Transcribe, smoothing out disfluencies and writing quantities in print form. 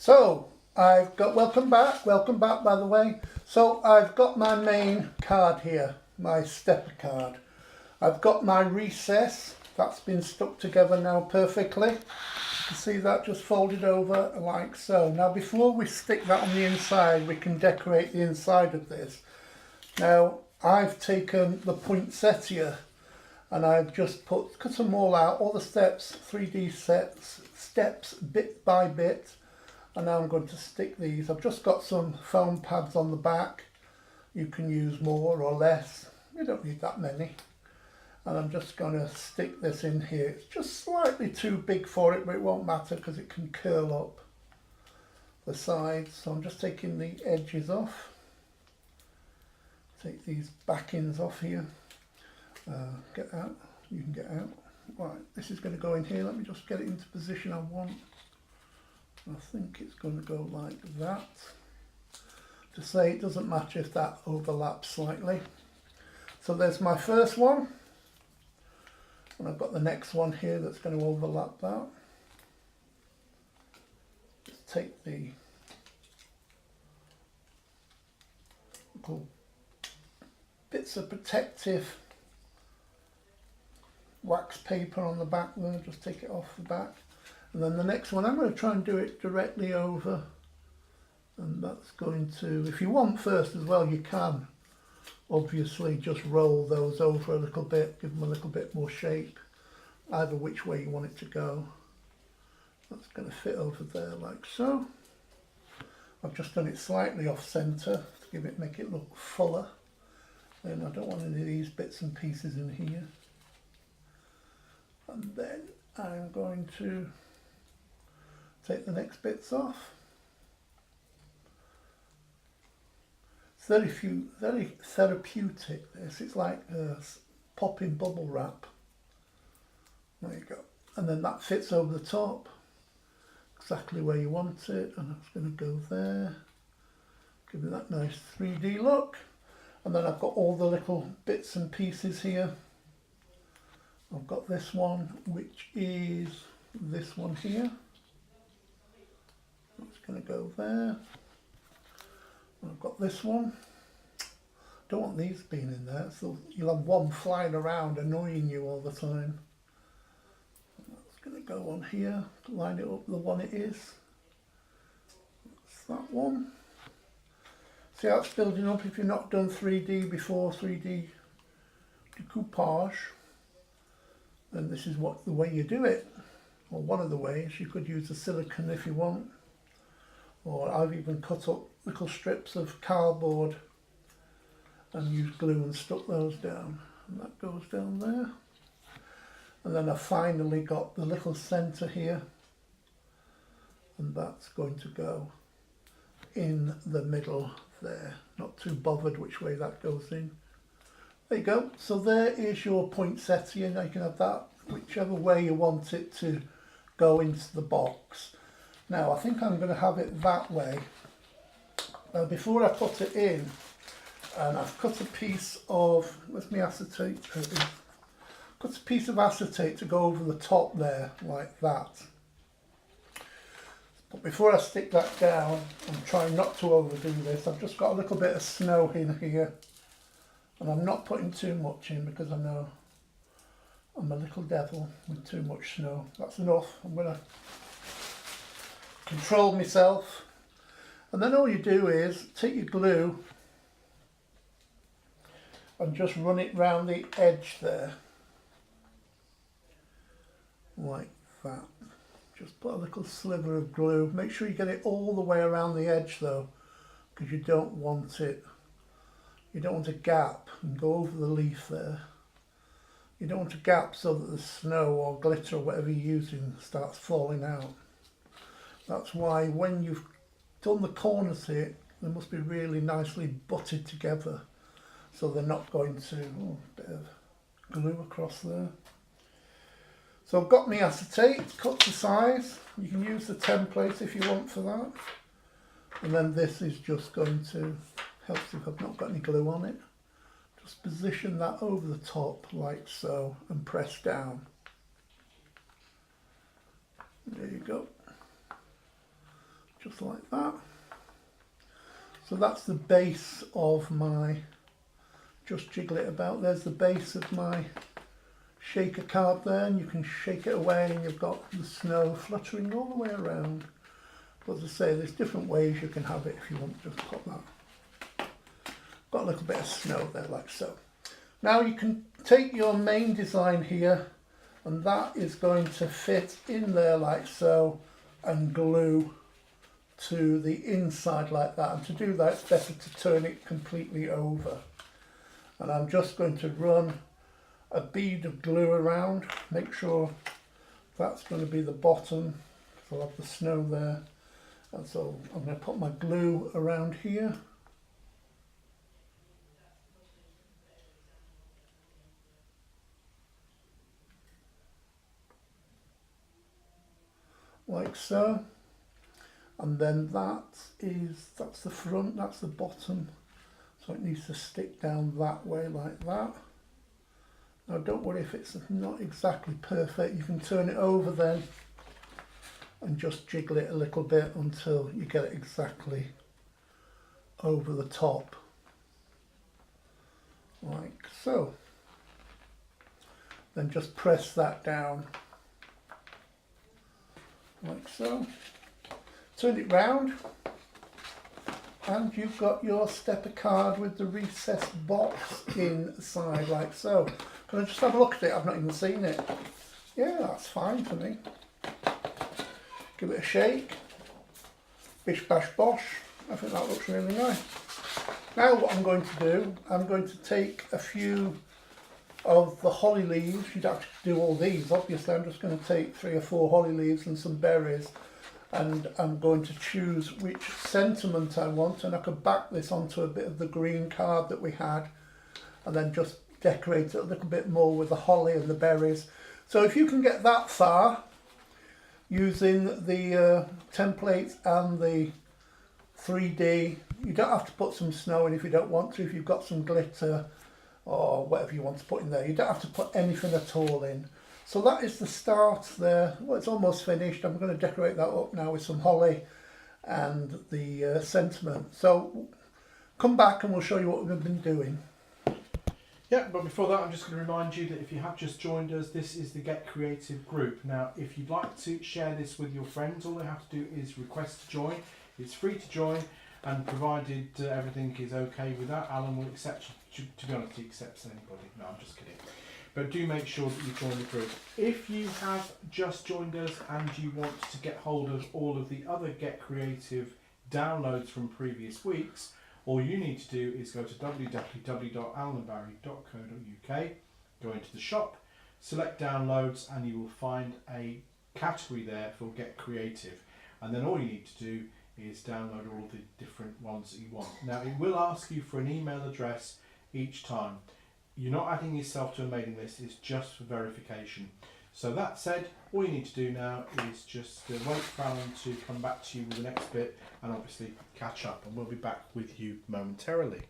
So welcome back by the way. So I've got my main card here, my stepper card. I've got my recess, that's been stuck together now perfectly. You can see that just folded over like so. Now before we stick that on the inside, we can decorate the inside of this. Now I've taken the poinsettia and I've just cut them all out, all the steps, 3D steps bit by bit. And now I'm going to stick these. I've just got some foam pads on the back. You can use more or less. You don't need that many. And I'm just going to stick this in here. It's just slightly too big for it, but it won't matter because it can curl up the sides. So I'm just taking the edges off. Take these backings off here. Get out. You can get out. Right, this is going to go in here. Let me just get it into position I want. I think it's going to go like that. To say it doesn't matter if that overlaps slightly. So there's my first one. And I've got the next one here that's going to overlap that. Just take the little bits of protective wax paper on the back there, just take it off the back. And then the next one, I'm going to try and do it directly over. And that's going to, if you want first as well, you can obviously just roll those over a little bit, give them a little bit more shape, either which way you want it to go. That's going to fit over there like so. I've just done it slightly off centre to make it look fuller. And I don't want any of these bits and pieces in here. And then I'm going to take the next bits off. It's very therapeutic this. It's like popping bubble wrap. There you go. And then that fits over the top. Exactly where you want it. And it's going to go there. Give it that nice 3D look. And then I've got all the little bits and pieces here. I've got this one, which is this one here. It's going to go there. I've got this one. Don't want these being in there, so you'll have one flying around annoying you all the time. That's going to go on here, line it up the one it is. That's that one. See how it's building up if you've not done 3D before, 3D decoupage. Then this is the way you do it. Or one of the ways. You could use a silicone if you want. Or I've even cut up little strips of cardboard and used glue and stuck those down. And that goes down there. And then I finally got the little centre here. And that's going to go in the middle there. Not too bothered which way that goes in. There you go. So there is your poinsettia. Now you can have that whichever way you want it to go into the box. Now I think I'm going to have it that way. Now before I put it in, and I've cut a piece of, where's my acetate? Cut a piece of acetate to go over the top there, like that. But before I stick that down, I'm trying not to overdo this. I've just got a little bit of snow in here. And I'm not putting too much in because I know I'm a little devil with too much snow. That's enough. I'm going to control myself. And then all you do is take your glue and just run it round the edge there. Like that. Just put a little sliver of glue. Make sure you get it all the way around the edge though, because you don't want it. You don't want a gap and go over the leaf there. You don't want a gap so that the snow or glitter or whatever you're using starts falling out. That's why when you've done the corners here, they must be really nicely butted together so they're not going to, a bit of glue across there. So I've got my acetate, cut to size. You can use the template if you want for that. And then this is just going to helps if I've not got any glue on it. Just position that over the top like so and press down. There you go. just like that. So that's the base of my, just jiggle it about, there's the base of my shaker card there, and you can shake it away and you've got the snow fluttering all the way around. But as I say, there's different ways you can have it if you want to just pop that. Got a little bit of snow there like so. Now you can take your main design here, and that is going to fit in there like so and glue to the inside like that. And to do that, it's better to turn it completely over. And I'm just going to run a bead of glue around, make sure that's going to be the bottom, so I'll have the snow there. And so I'm going to put my glue around here. Like so. And then that's the front, that's the bottom. So it needs to stick down that way like that. Now don't worry if it's not exactly perfect, you can turn it over then and just jiggle it a little bit until you get it exactly over the top. Like so. Then just press that down. Like so. Turn it round. And you've got your stepper card with the recessed box inside, like so. Can I just have a look at it? I've not even seen it. Yeah, that's fine for me. Give it a shake. Bish bash bosh. I think that looks really nice. Now what I'm going to do, I'm going to take a few of the holly leaves. You'd have to do all these, obviously. I'm just going to take 3 or 4 holly leaves and some berries. And I'm going to choose which sentiment I want, and I could back this onto a bit of the green card that we had and then just decorate it a little bit more with the holly and the berries. So if you can get that far using the templates and the 3D, you don't have to put some snow in if you don't want to. If you've got some glitter or whatever you want to put in there, you don't have to put anything at all in. So that is the start there. Well, it's almost finished. I'm going to decorate that up now with some holly and the sentiment. So come back and we'll show you what we've been doing. Yeah, but before that, I'm just going to remind you that if you have just joined us, this is the Get Creative group. Now, if you'd like to share this with your friends, all they have to do is request to join. It's free to join, and provided everything is okay with that, Alan will accept you. To be honest, he accepts anybody. No, I'm just kidding. But do make sure that you join the group. If you have just joined us and you want to get hold of all of the other Get Creative downloads from previous weeks, all you need to do is go to www.alanandbarry.co.uk, go into the shop, select downloads, and you will find a category there for Get Creative. And then all you need to do is download all the different ones that you want. Now, it will ask you for an email address each time. You're not adding yourself to a mailing list, it's just for verification. So that said, all you need to do now is just wait for Alan to come back to you with the next bit and obviously catch up, and we'll be back with you momentarily.